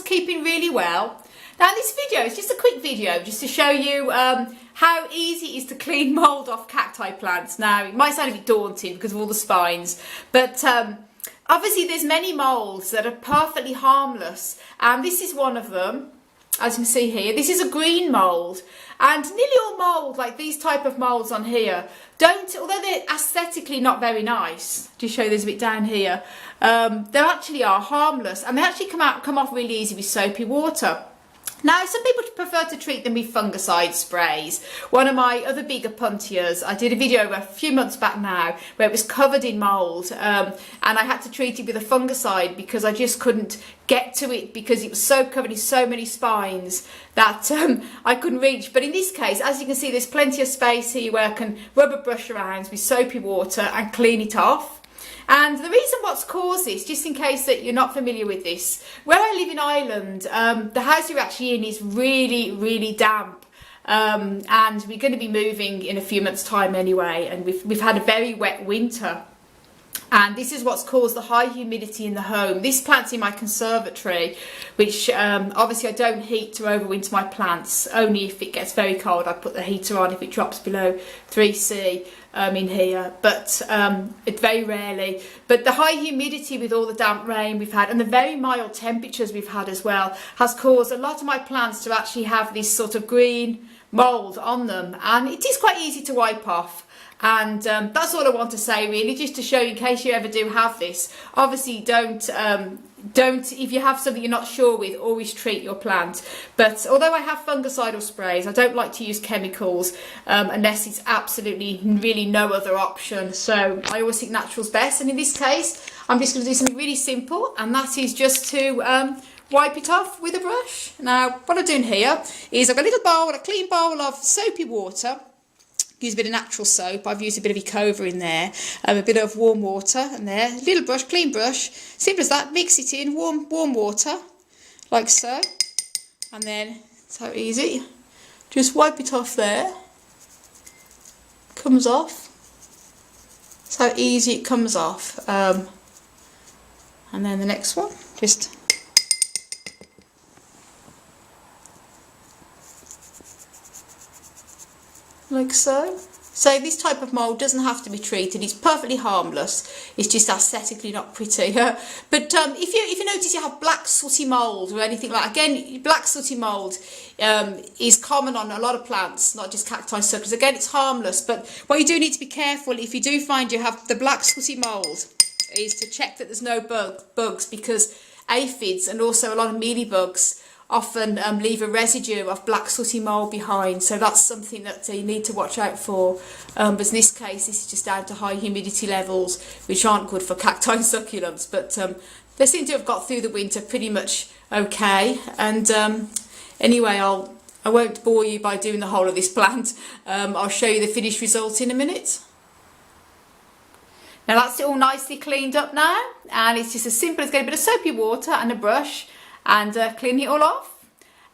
keeping really well. Now this video is just a quick video just to show you how easy it is to clean mould off cacti plants. Now it might sound a bit daunting because of all the spines, but obviously there's many moulds that are perfectly harmless, and this is one of them. As you can see here, this is a green mould, and nearly all mould, like these type of moulds on here, although they're aesthetically not very nice, just show this a bit down here, they actually are harmless, and they actually come off really easy with soapy water. Now, some people prefer to treat them with fungicide sprays. One of my other big Opuntias, I did a video a few months back now where it was covered in mould, and I had to treat it with a fungicide because I just couldn't get to it because it was so covered in so many spines that I couldn't reach. But in this case, as you can see, there's plenty of space here where I can rubber brush around with soapy water and clean it off. And the reason what's caused this, just in case that you're not familiar with this, where I live in Ireland, the house you're actually in is really, really damp. And we're going to be moving in a few months' time anyway, and we've had a very wet winter. And this is what's caused the high humidity in the home. This plant's in my conservatory, which obviously I don't heat to overwinter my plants. Only if it gets very cold I put the heater on if it drops below 3°C in here, but it very rarely. But the high humidity with all the damp rain we've had and the very mild temperatures we've had as well has caused a lot of my plants to actually have this sort of green mould on them, and it is quite easy to wipe off. And that's all I want to say really, just to show you in case you ever do have this. Obviously don't if you have something you're not sure with, always treat your plant. But although I have fungicidal sprays, I don't like to use chemicals unless it's absolutely really no other option. So I always think natural's best, and in this case I'm just going to do something really simple, and that is just to wipe it off with a brush. Now what I'm doing here is I've got a little bowl, a clean bowl of soapy water. Use a bit of natural soap. I've used a bit of Ecova in there, a bit of warm water in there, a little brush, clean brush, simple as that. Mix it in warm water like so, and then it's so easy, just wipe it off there. Comes off. That's how easy it comes off. And then the next one, just like so. So this type of mould doesn't have to be treated, it's perfectly harmless, it's just aesthetically not pretty. But if you notice you have black sooty mould or anything like, again, black sooty mould is common on a lot of plants, not just cacti suckers. Again, it's harmless, but what you do need to be careful if you do find you have the black sooty mould is to check that there's no bugs, because aphids and also a lot of mealybugs often leave a residue of black sooty mould behind, so that's something that you need to watch out for. But in this case, this is just down to high humidity levels, which aren't good for cacti and succulents, but they seem to have got through the winter pretty much okay. And anyway, I won't bore you by doing the whole of this plant. I'll show you the finished result in a minute. Now that's it all nicely cleaned up now, and it's just as simple as getting a bit of soapy water and a brush and clean it all off.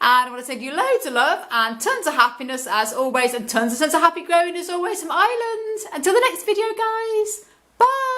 And I want to send you loads of love and tons of happiness as always, and tons of happy growing as always from Ireland. Until the next video, guys. Bye.